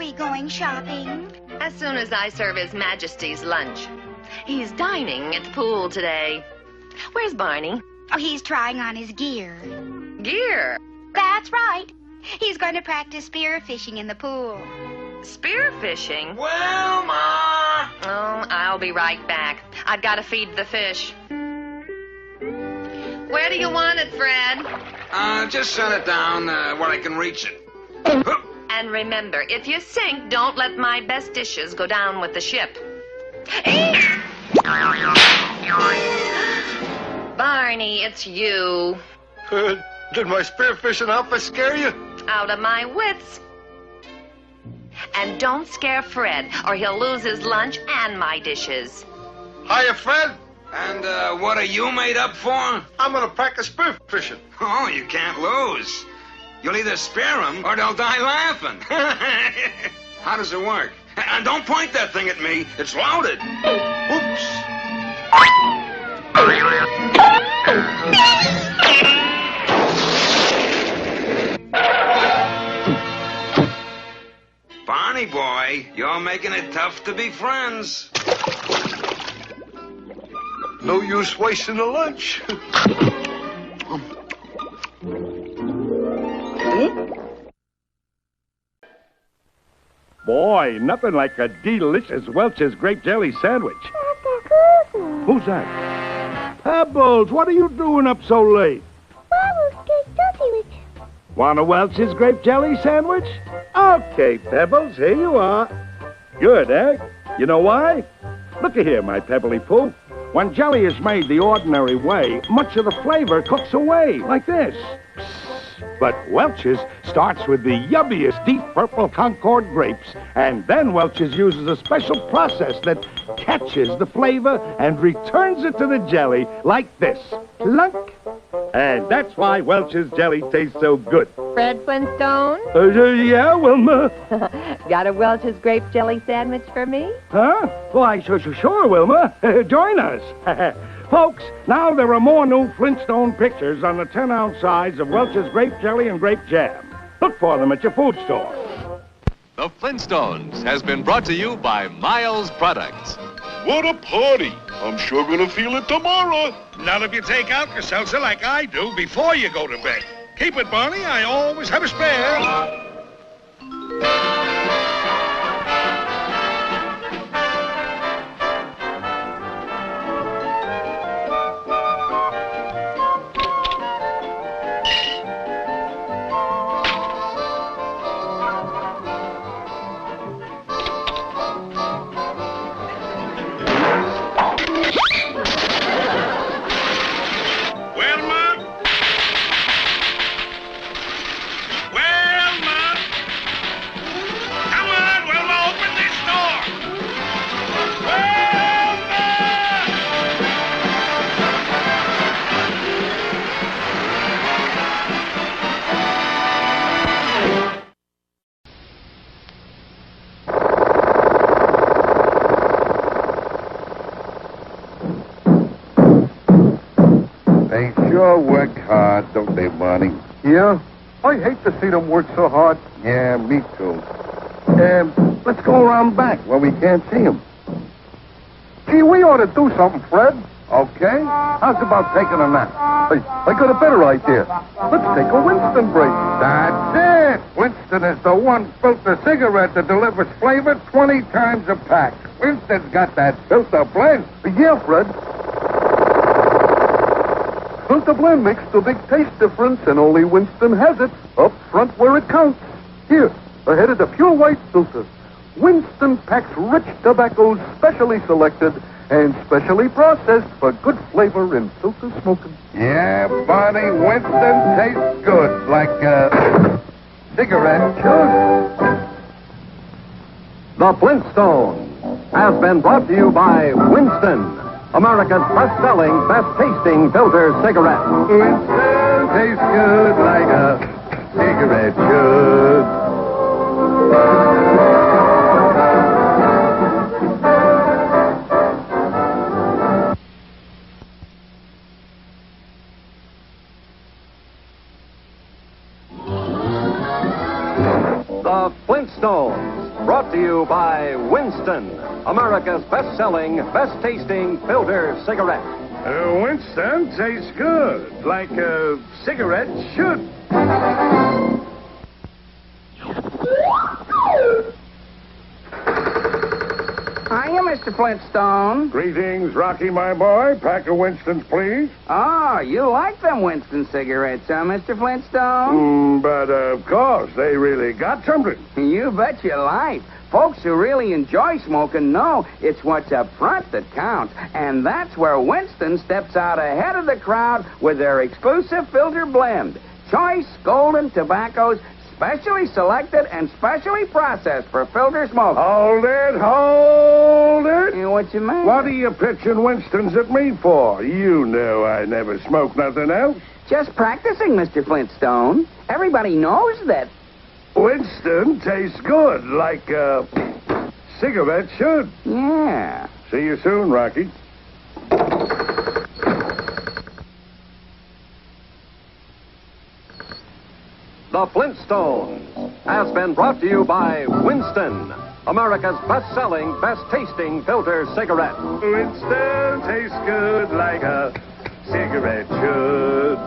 we going shopping? As soon as I serve His Majesty's lunch. He's dining at the pool today. Where's Barney? Oh, he's trying on his gear. Gear? That's right. He's going to practice spear fishing in the pool. Spear fishing? Wilma! Oh, I'll be right back. I've got to feed the fish. Where do you want it, Fred? Just set it down where I can reach it. And remember, if you sink, don't let my best dishes go down with the ship. Barney, it's you. Did my spearfishing outfit scare you? Out of my wits. And don't scare Fred, or he'll lose his lunch and my dishes. Hiya, Fred. And what are you made up for? I'm gonna practice spearfishing. Oh, you can't lose. You'll either spear them or they'll die laughing. How does it work? And don't point that thing at me. It's loaded. Oops. Barney boy, you're making it tough to be friends. No use wasting the lunch. Boy, nothing like a delicious Welch's grape jelly sandwich. Who's that? Pebbles, what are you doing up so late? Want a Welch's grape jelly sandwich? Okay, Pebbles, here you are. Good, eh? You know why? Looky here, my pebbly poo. When jelly is made the ordinary way, much of the flavor cooks away, like this. But Welch's starts with the yummiest deep purple Concord grapes, and then Welch's uses a special process that catches the flavor and returns it to the jelly like this. Clunk. And that's why Welch's jelly tastes so good. Fred Flintstone? Yeah, Wilma? Got a Welch's grape jelly sandwich for me? Huh? Why, sure, Wilma. Join us. Folks, now there are more new Flintstone pictures on the 10-ounce size of Welch's grape jelly and grape jam. Look for them at your food store. The Flintstones has been brought to you by Miles Products. What a party. I'm sure gonna feel it tomorrow. Not if you take Alka-Seltzer like I do before you go to bed. Keep it, Barney. I always have a spare. They sure work hard, don't they, Barney? Yeah? I hate to see them work so hard. Yeah, me too. Let's go around back where we can't see them. Gee, we ought to do something, Fred. Okay? How's about taking a nap? I got a better idea. Let's take a Winston break. That's it! Winston is the one filter cigarette that delivers flavor 20 times a pack. Winston's got that filter blend. Yeah, Fred. Filter blend makes the big taste difference, and only Winston has it up front where it counts. Here, ahead of the pure white filter. Winston packs rich tobaccos specially selected and specially processed for good flavor in filter smoking. Yeah, Barney, Winston tastes good, like cigarette. Sure. The Flintstones has been brought to you by Winston, America's best-selling, best-tasting filter cigarette. Winston tastes good like a cigarette should. The Flintstones, Brought to you by Winston, America's best-selling, best-tasting filter cigarette. Winston tastes good, like a cigarette should. Hiya, Mr. Flintstone. Greetings, Rocky, my boy. Pack of Winstons, please. Oh, you like them Winston cigarettes, huh, Mr. Flintstone? But of course, they really got something. You bet your life. Folks who really enjoy smoking know it's what's up front that counts. And that's where Winston steps out ahead of the crowd with their exclusive filter blend. Choice golden tobaccos, specially selected and specially processed for filter smoke. Hold it, hold it. What you mean? What are you pitching Winston's at me for? You know I never smoke nothing else. Just practicing, Mr. Flintstone. Everybody knows that. Winston tastes good, like a cigarette should. Yeah. See you soon, Rocky. The Flintstones has been brought to you by Winston, America's best-selling, best-tasting filter cigarette. Winston tastes good like a cigarette should.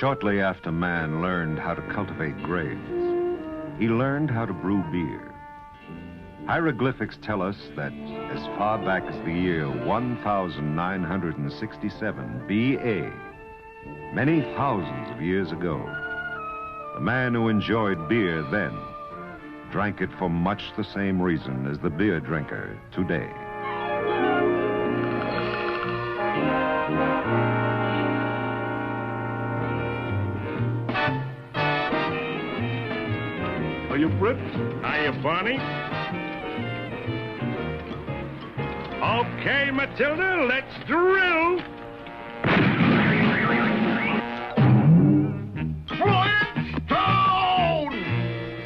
Shortly after man learned how to cultivate graves, he learned how to brew beer. Hieroglyphics tell us that as far back as the year 1967 B.A., many thousands of years ago, the man who enjoyed beer then drank it for much the same reason as the beer drinker today. Hiya, Fritz. Hiya, Barney. Okay, Matilda, let's drill. Flintstone!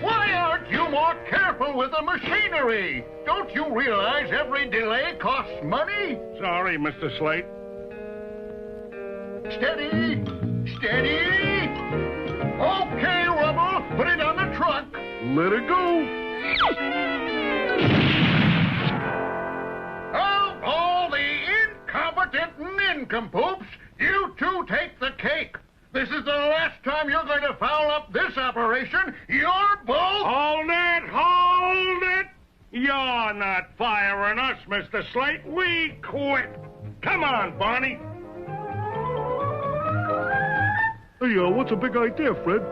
Why aren't you more careful with the machinery? Don't you realize every delay costs money? Sorry, Mr. Slate. Steady! Steady! Okay, Rubble, put it on the truck. Let it go. Of all the incompetent nincompoops, you two take the cake. This is the last time you're going to foul up this operation. You're both... Hold it, hold it. You're not firing us, Mr. Slate. We quit. Come on, Barney. Hey, what's a big idea, Fred?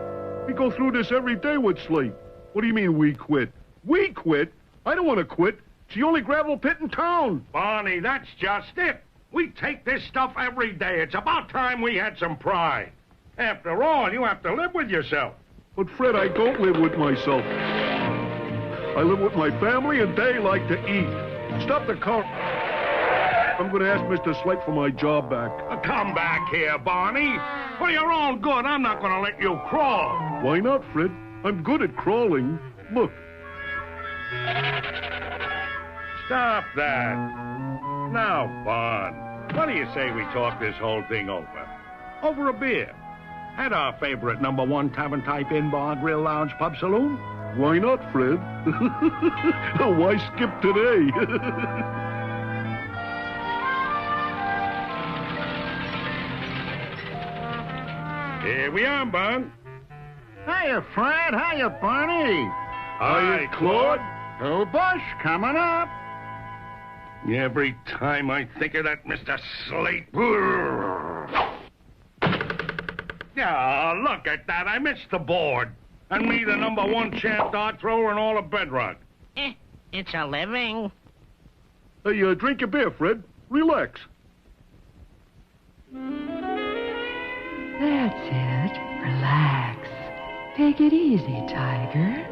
We go through this every day with Slate. What do you mean we quit? We quit? I don't want to quit. It's the only gravel pit in town. Barney, that's just it. We take this stuff every day. It's about time we had some pride. After all, you have to live with yourself. But, Fred, I don't live with myself. I live with my family, and they like to eat. Stop the car. I'm going to ask Mr. Slate for my job back. Come back here, Barney. For your own good, I'm not going to let you crawl. Why not, Fred? I'm good at crawling. Look. Stop that. Now, Bon, what do you say we talk this whole thing over? Over a beer. At our favorite #1 tavern type inn bar, grill, lounge, pub, saloon? Why not, Fred? Why skip today? Here we are, Bon. Hiya, Fred. Hiya, Barney. Hi, Claude. Oh, Bush, coming up. Every time I think of that Mr. Slate... Yeah, look at that. I missed the board. And me, the #1 champ dart thrower in all of Bedrock. It's a living. Hey, drink your beer, Fred. Relax. That's it. Relax. Take it easy, Tiger.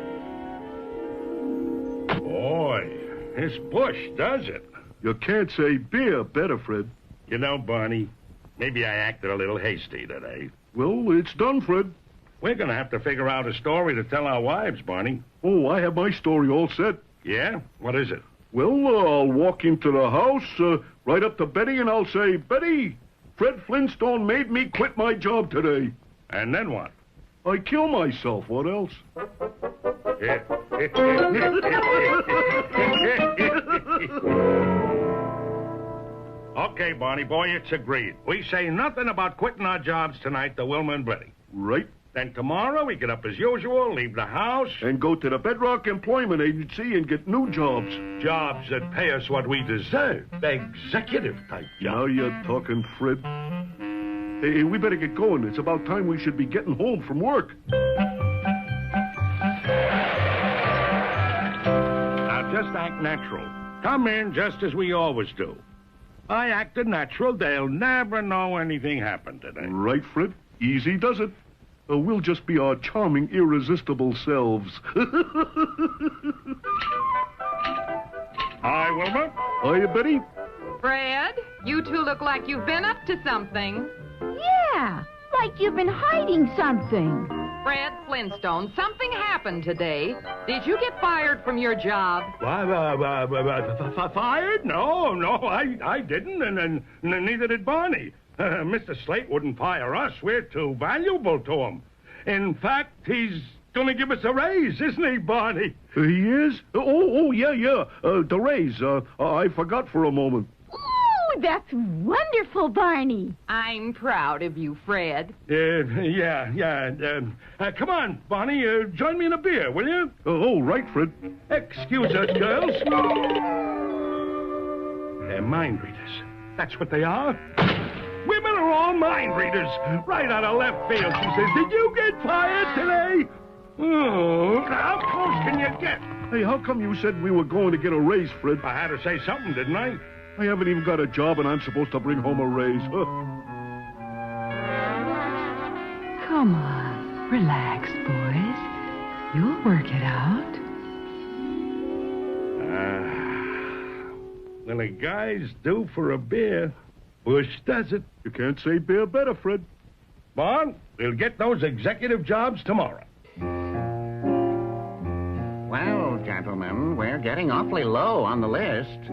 Boy, this bush does it. You can't say beer better, Fred. You know, Barney, maybe I acted a little hasty today. Well, it's done, Fred. We're going to have to figure out a story to tell our wives, Barney. Oh, I have my story all set. Yeah? What is it? Well, I'll walk into the house, right up to Betty, and I'll say, Betty, Fred Flintstone made me quit my job today. And then what? I kill myself. What else? Okay, Barney boy, it's agreed. We say nothing about quitting our jobs tonight to Wilma and Betty. Right. Then tomorrow we get up as usual, leave the house... And go to the Bedrock Employment Agency and get new jobs. Jobs that pay us what we deserve. Executive type jobs. Now you're talking, Fred. Hey, we better get going. It's about time we should be getting home from work. Now just act natural. Come in just as we always do. I acted natural. They'll never know anything happened today. Right, Fred. Easy does it. We'll just be our charming, irresistible selves. Hi, Wilma. Hiya, Betty. Fred, you two look like you've been up to something. Yeah, like you've been hiding something. Fred Flintstone, something happened today. Did you get fired from your job? Fired? No, I didn't, and neither did Barney. Mr. Slate wouldn't fire us. We're too valuable to him. In fact, he's going to give us a raise, isn't he, Barney? He is? Yeah. The raise. I forgot for a moment. Ooh, that's wonderful, Barney. I'm proud of you, Fred. Yeah. Come on, Barney, join me in a beer, will you? Right, Fred. Excuse us, girls. They're mind readers. That's what they are. Women are all mind readers. Right out of left field, she says, did you get fired today? Oh, how close can you get? Hey, how come you said we were going to get a raise, Fred? I had to say something, didn't I? I haven't even got a job, and I'm supposed to bring home a raise. Come on. Relax, boys. You'll work it out. When a guy's due for a beer, Bush does it. You can't say beer better, Fred. Bon, we'll get those executive jobs tomorrow. Well, gentlemen, we're getting awfully low on the list.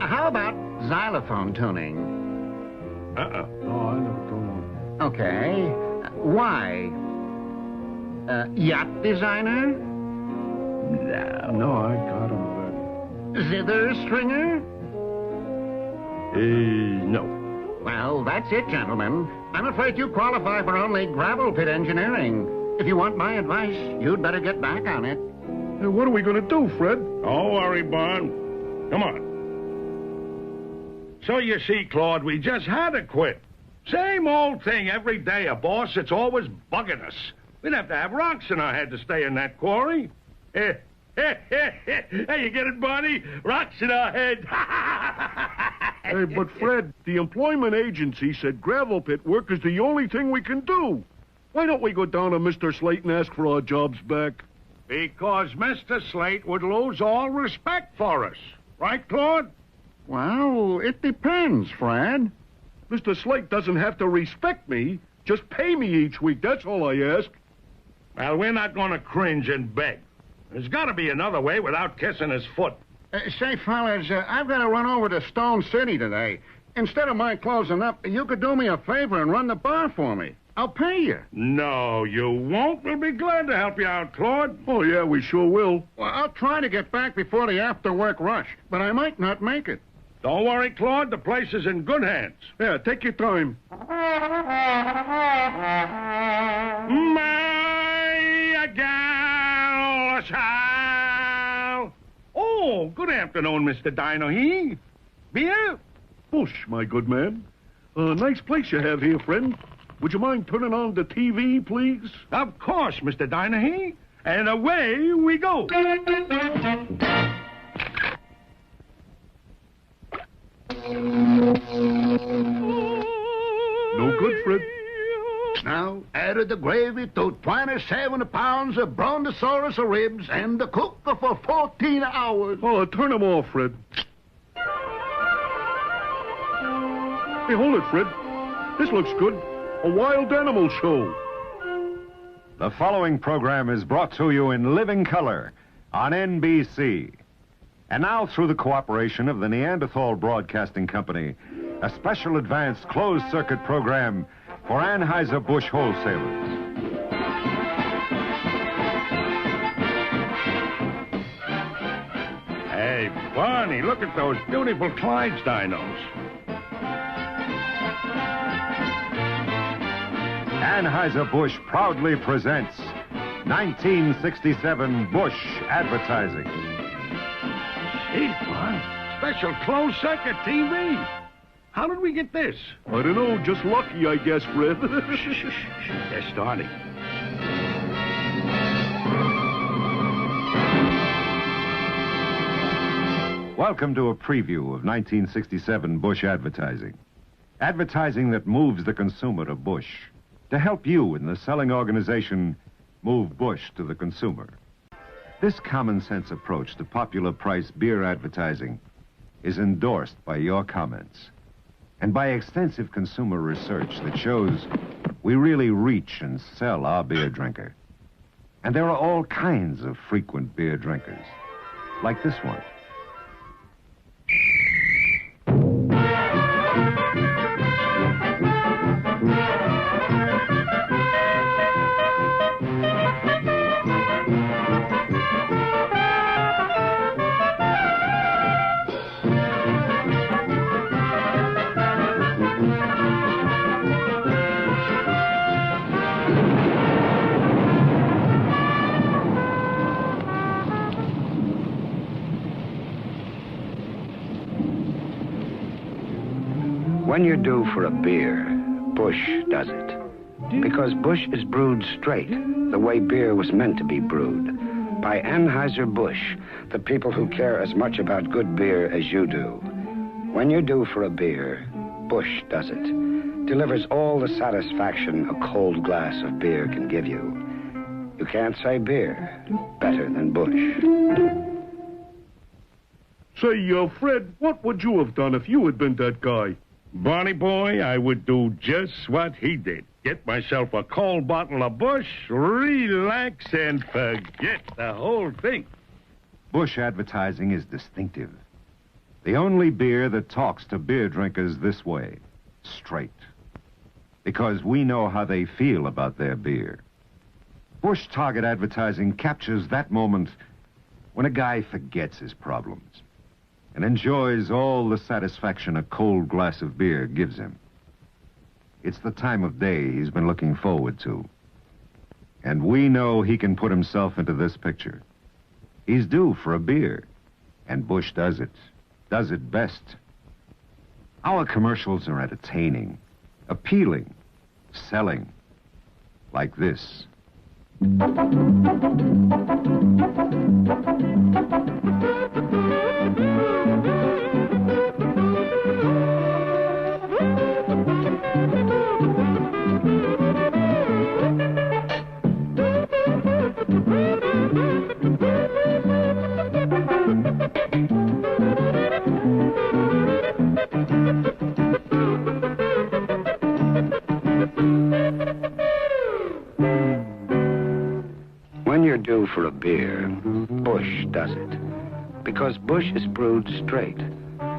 How about xylophone tuning? Oh, I never told him. Okay. Why? Yacht designer? No, I got him. Zither stringer? No. Well, that's it, gentlemen. I'm afraid you qualify for only gravel pit engineering. If you want my advice, you'd better get back on it. What are we going to do, Fred? Don't worry, Bon. Come on. So you see, Claude, we just had to quit. Same old thing every day, a boss that's always bugging us. We'd have to have rocks in our head to stay in that quarry. Hey, you get it, Barney? Rocks in our head. Hey, but Fred, the employment agency said gravel pit work is the only thing we can do. Why don't we go down to Mr. Slate and ask for our jobs back? Because Mr. Slate would lose all respect for us. Right, Claude? Well, it depends, Fred. Mr. Slate doesn't have to respect me. Just pay me each week. That's all I ask. Well, we're not going to cringe and beg. There's got to be another way without kissing his foot. Say, fellas, I've got to run over to Stone City today. Instead of my closing up, you could do me a favor and run the bar for me. I'll pay you. No, you won't. We'll be glad to help you out, Claude. Oh, yeah, we sure will. Well, I'll try to get back before the after-work rush, but I might not make it. Don't worry, Claude. The place is in good hands. Yeah, take your time. My gal shall. Oh, good afternoon, Mr. Dino. Beer? Bush, my good man. Nice place you have here, friend. would you mind turning on the TV, please? Of course, Mr. Dinahy. And away we go. No good, Fred. Now, added the gravy to 27 pounds of brontosaurus ribs and the cook for 14 hours. Oh, turn them off, Fred. Hey, hold it, Fred. This looks good. A wild animal show. The following program is brought to you in living color on NBC. And now, through the cooperation of the Neanderthal Broadcasting Company, a special advanced closed-circuit program for Anheuser-Busch wholesalers. Hey, Barney, look at those beautiful Clyde's dinos. Anheuser-Busch proudly presents 1967 Busch Advertising. Gee, Bon, special closed-circuit TV. How did we get this? I don't know, just lucky, I guess, Fred. Shh. They're starting. Welcome to a preview of 1967 Busch Advertising. Advertising that moves the consumer to Busch. To help you in the selling organization move Busch to the consumer. This common sense approach to popular price beer advertising is endorsed by your comments and by extensive consumer research that shows we really reach and sell our beer drinker. And there are all kinds of frequent beer drinkers, like this one. When you're due for a beer, Busch does it. Because Busch is brewed straight, the way beer was meant to be brewed. By Anheuser-Busch, the people who care as much about good beer as you do. When you're due for a beer, Busch does it. Delivers all the satisfaction a cold glass of beer can give you. You can't say beer better than Busch. Say, Fred, what would you have done if you had been that guy? Barney boy, I would do just what he did. Get myself a cold bottle of Busch, relax, and forget the whole thing. Busch Advertising is distinctive. The only beer that talks to beer drinkers this way, straight. Because we know how they feel about their beer. Busch Target Advertising captures that moment when a guy forgets his problems and enjoys all the satisfaction a cold glass of beer gives him. It's the time of day he's been looking forward to. And we know he can put himself into this picture. He's due for a beer, and Busch does it best. Our commercials are entertaining, appealing, selling, like this. When you're due for a beer, Busch does it. Because Busch is brewed straight,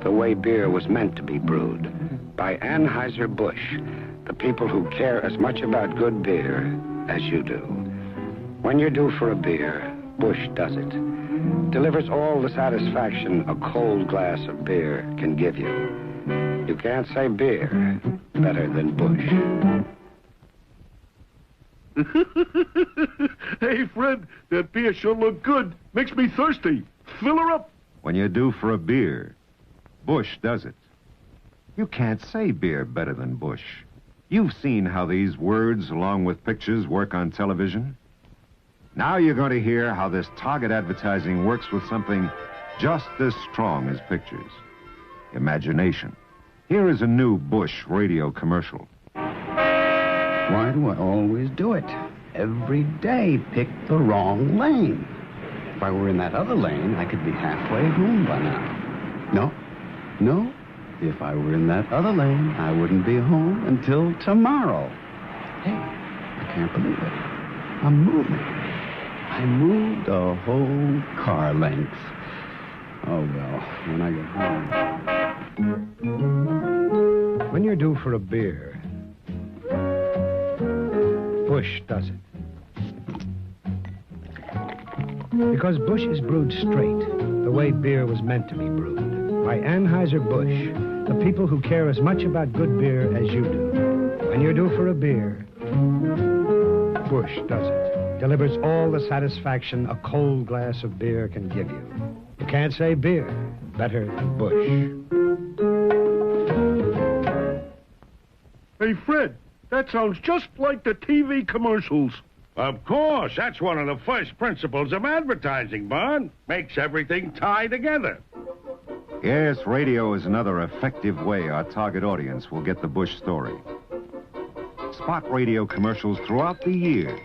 the way beer was meant to be brewed. By Anheuser-Busch, the people who care as much about good beer as you do. When you're due for a beer, Busch does it. Delivers all the satisfaction a cold glass of beer can give you. You can't say beer better than Busch. Hey, Fred, that beer sure looked good. Makes me thirsty. Fill her up. When you're due for a beer, Busch does it. You can't say beer better than Busch. You've seen how these words, along with pictures, work on television. Now you're going to hear how this target advertising works with something just as strong as pictures. Imagination. Here is a new Bush radio commercial. Why do I always do it? Every day, pick the wrong lane. If I were in that other lane, I could be halfway home by now. No. If I were in that other lane, I wouldn't be home until tomorrow. Hey, I can't believe it. I'm moving. I moved a whole car length. Oh, well, when I get home. When you're due for a beer, Bush does it. Because Bush is brewed straight, the way beer was meant to be brewed. By Anheuser-Busch, the people who care as much about good beer as you do. When you're due for a beer, Bush does it. Delivers all the satisfaction a cold glass of beer can give you. You can't say beer better than Bush. Hey, Fred, that sounds just like the TV commercials. Of course. That's one of the first principles of advertising, Bud. Makes everything tie together. Yes, radio is another effective way our target audience will get the Bush story. Spot radio commercials throughout the year.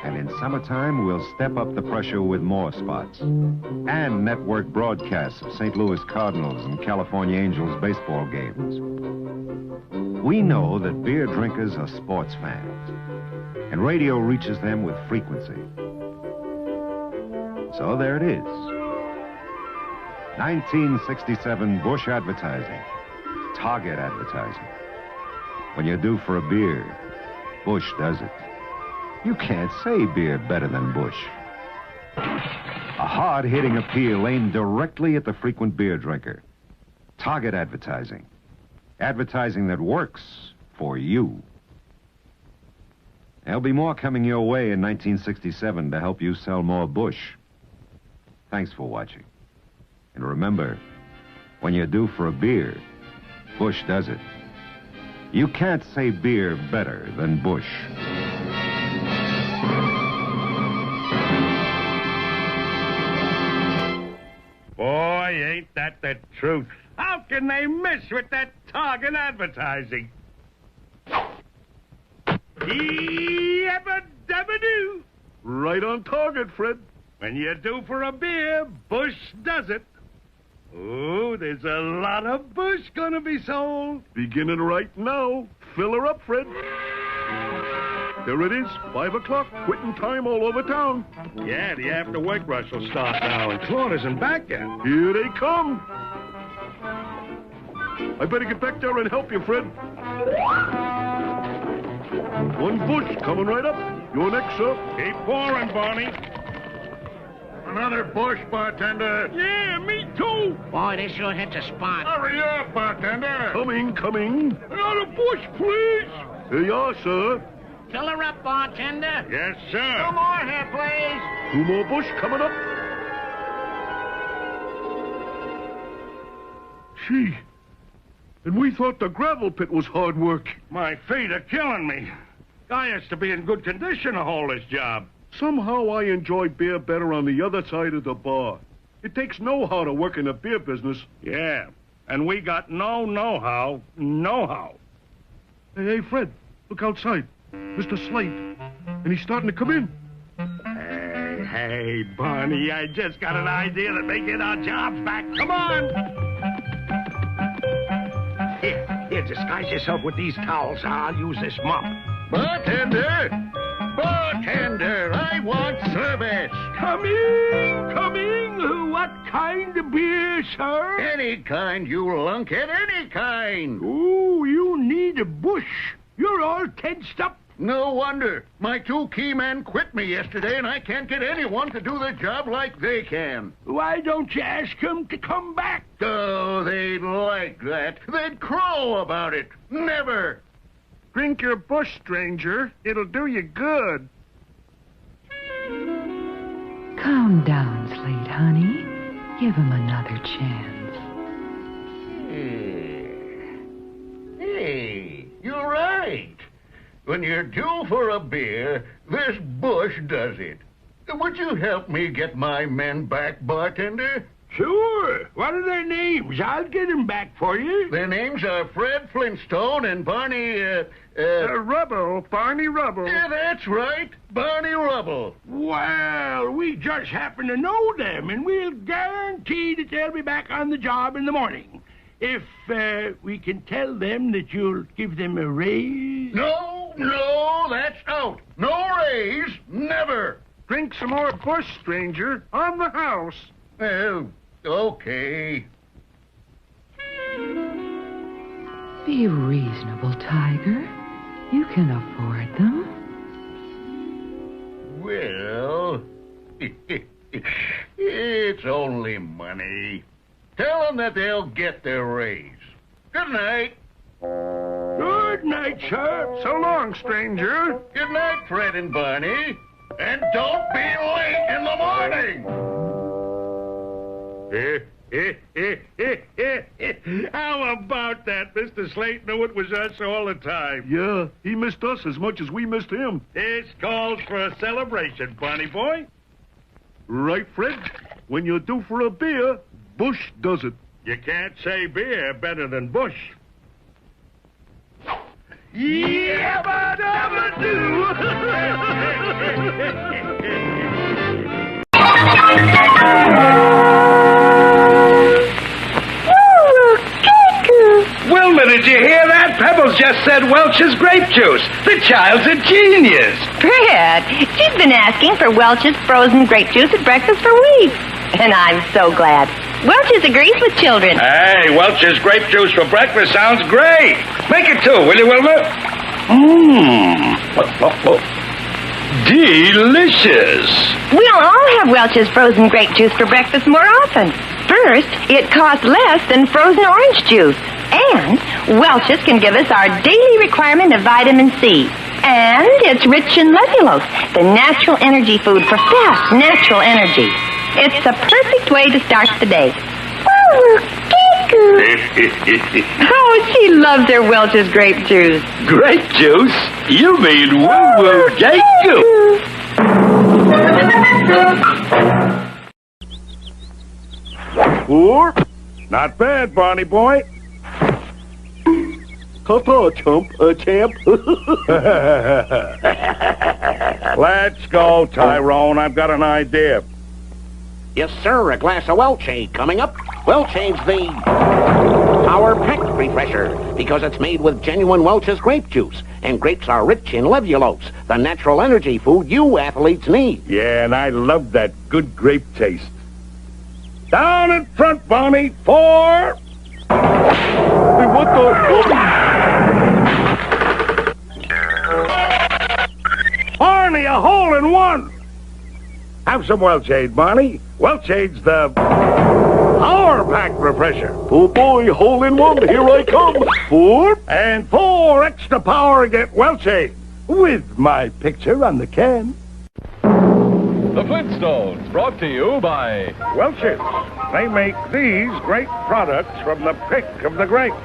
And in summertime, we'll step up the pressure with more spots. And network broadcasts of St. Louis Cardinals and California Angels baseball games. We know that beer drinkers are sports fans. And radio reaches them with frequency. So there it is. 1967 Bush advertising. Target advertising. When you're due for a beer, Bush does it. You can't say beer better than Bush. A hard-hitting appeal aimed directly at the frequent beer drinker. Target advertising. Advertising that works for you. There'll be more coming your way in 1967 to help you sell more Bush. Thanks for watching. And remember, when you're due for a beer, Bush does it. You can't say beer better than Bush. Boy, ain't that the truth. How can they miss with that target advertising? Yabba-dabba-doo. Right on target, Fred. When you're due for a beer, Bush does it. Oh, there's a lot of Bush gonna be sold. Beginning right now. Fill her up, Fred. There it is, 5 o'clock, quitting time all over town. Yeah, the after-work rush will start now, and Claude isn't back yet. Here they come. I better get back there and help you, Fred. One Bush coming right up. You're next, sir. Keep pouring, Barney. Another Bush, bartender. Yeah, me too. Boy, this sure hits a spot. Hurry up, bartender. Coming. Another Bush, please. Here you are, sir. Fill her up, bartender. Yes, sir. Two more here, please. 2 more Bush coming up. Gee, and we thought the gravel pit was hard work. My feet are killing me. Guy has to be in good condition to hold this job. Somehow I enjoy beer better on the other side of the bar. It takes know-how to work in the beer business. Yeah, and we got no know-how. Hey, Fred, look outside. Mr. Slate. And he's starting to come in. Hey, Barney, I just got an idea that may get our jobs back. Come on! Here, disguise yourself with these towels. I'll use this mop. Bartender, I want service. Coming. What kind of beer, sir? Any kind, you lunkhead, any kind. Ooh, you need a Bush. You're all tensed up. No wonder. My 2 key men quit me yesterday, and I can't get anyone to do the job like they can. Why don't you ask them to come back? Oh, they'd like that. They'd crow about it. Never. Drink your Bush, stranger. It'll do you good. Calm down, Slate, honey. Give him another chance. Hey, you're right. when you're due for a beer, this Bush does it. Would you help me get my men back, bartender? Sure. What are their names? I'll get them back for you. Their names are Fred Flintstone and Barney, Rubble. Barney Rubble. Yeah, that's right. Barney Rubble. Well, we just happen to know them, and we'll guarantee that they'll be back on the job in the morning. If we can tell them that you'll give them a raise. No, that's out. No raise. Never. Drink some more Bush, stranger. On the house. Well, okay. Be reasonable, Tiger. You can afford them. Well, it's only money. Tell them that they'll get their raise. Good night. Good night, sir. So long, stranger. Good night, Fred and Barney. And don't be late in the morning. How about that? Mr. Slate knew it was us all the time. Yeah, he missed us as much as we missed him. This calls for a celebration, Barney boy. Right, Fred? When you're due for a beer, Bush does it. You can't say beer better than Bush. Wilma, did you hear that? Pebbles just said Welch's grape juice. The child's a genius. Fred, she's been asking for Welch's frozen grape juice at breakfast for weeks. And I'm so glad. Welch's agrees with children. Hey, Welch's grape juice for breakfast sounds great. Make it two, will you, Wilma? Delicious. We'll all have Welch's frozen grape juice for breakfast more often. First, it costs less than frozen orange juice. And Welch's can give us our daily requirement of vitamin C. And it's rich in levulose, the natural energy food for fast, natural energy. It's the perfect way to start the day. Oh, she loves her Welch's grape juice. Grape juice? You mean woo-woo goo. Four? Not bad, Barney boy. Ta-ta, champ. Let's go, Tyrone. I've got an idea. Yes, sir. A glass of Welchade coming up. Welchade's the Power Pack Refresher because it's made with genuine Welch's grape juice. And grapes are rich in levulose, the natural energy food you athletes need. Yeah, and I love that good grape taste. Down in front, Barney. 4. Hey, what the... Barney, a hole in one. Have some Welchade, Barney. Welchade's the Power Pack Refresher. Oh, boy, hole in one. Here I come. 4. And 4 extra power get Welchade. With my picture on the can. The Flintstones, brought to you by Welch's. They make these great products from the pick of the grapes.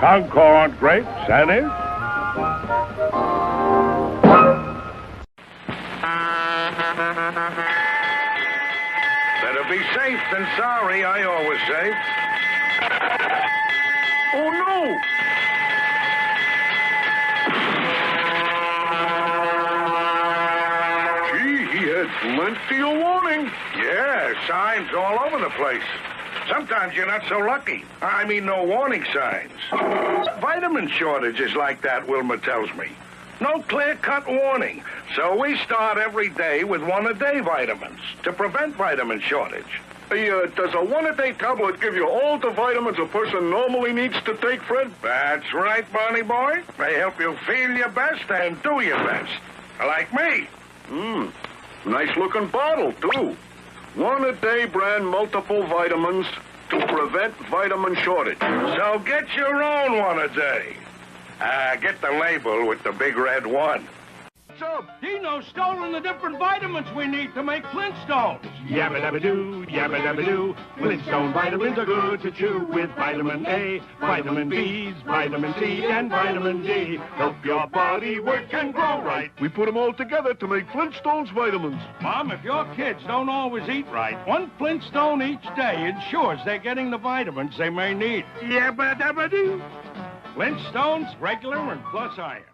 Concord grapes, that is. Better be safe than sorry, I always say. Oh, no. Gee, he had plenty of warning. Yeah, signs all over the place. Sometimes you're not so lucky. I mean, no warning signs. Vitamin shortages like that, Wilma tells me. No clear-cut warning. So we start every day with one-a-day vitamins to prevent vitamin shortage. Does a one-a-day tablet give you all the vitamins a person normally needs to take, Fred? That's right, Barney boy. They help you feel your best and do your best. Like me. Nice-looking bottle, too. One-a-day brand multiple vitamins to prevent vitamin shortage. So get your own one-a-day. Get the label with the big red 1. So, Dino's stolen the different vitamins we need to make Flintstones. Yabba dabba doo, yabba dabba doo. Flintstone vitamins are good to chew with vitamin A, vitamin B's, vitamin C, and vitamin D. Help your body work and grow right. We put them all together to make Flintstones vitamins. Mom, if your kids don't always eat right, one Flintstone each day ensures they're getting the vitamins they may need. Yabba dabba doo. Flintstones, regular and plus iron.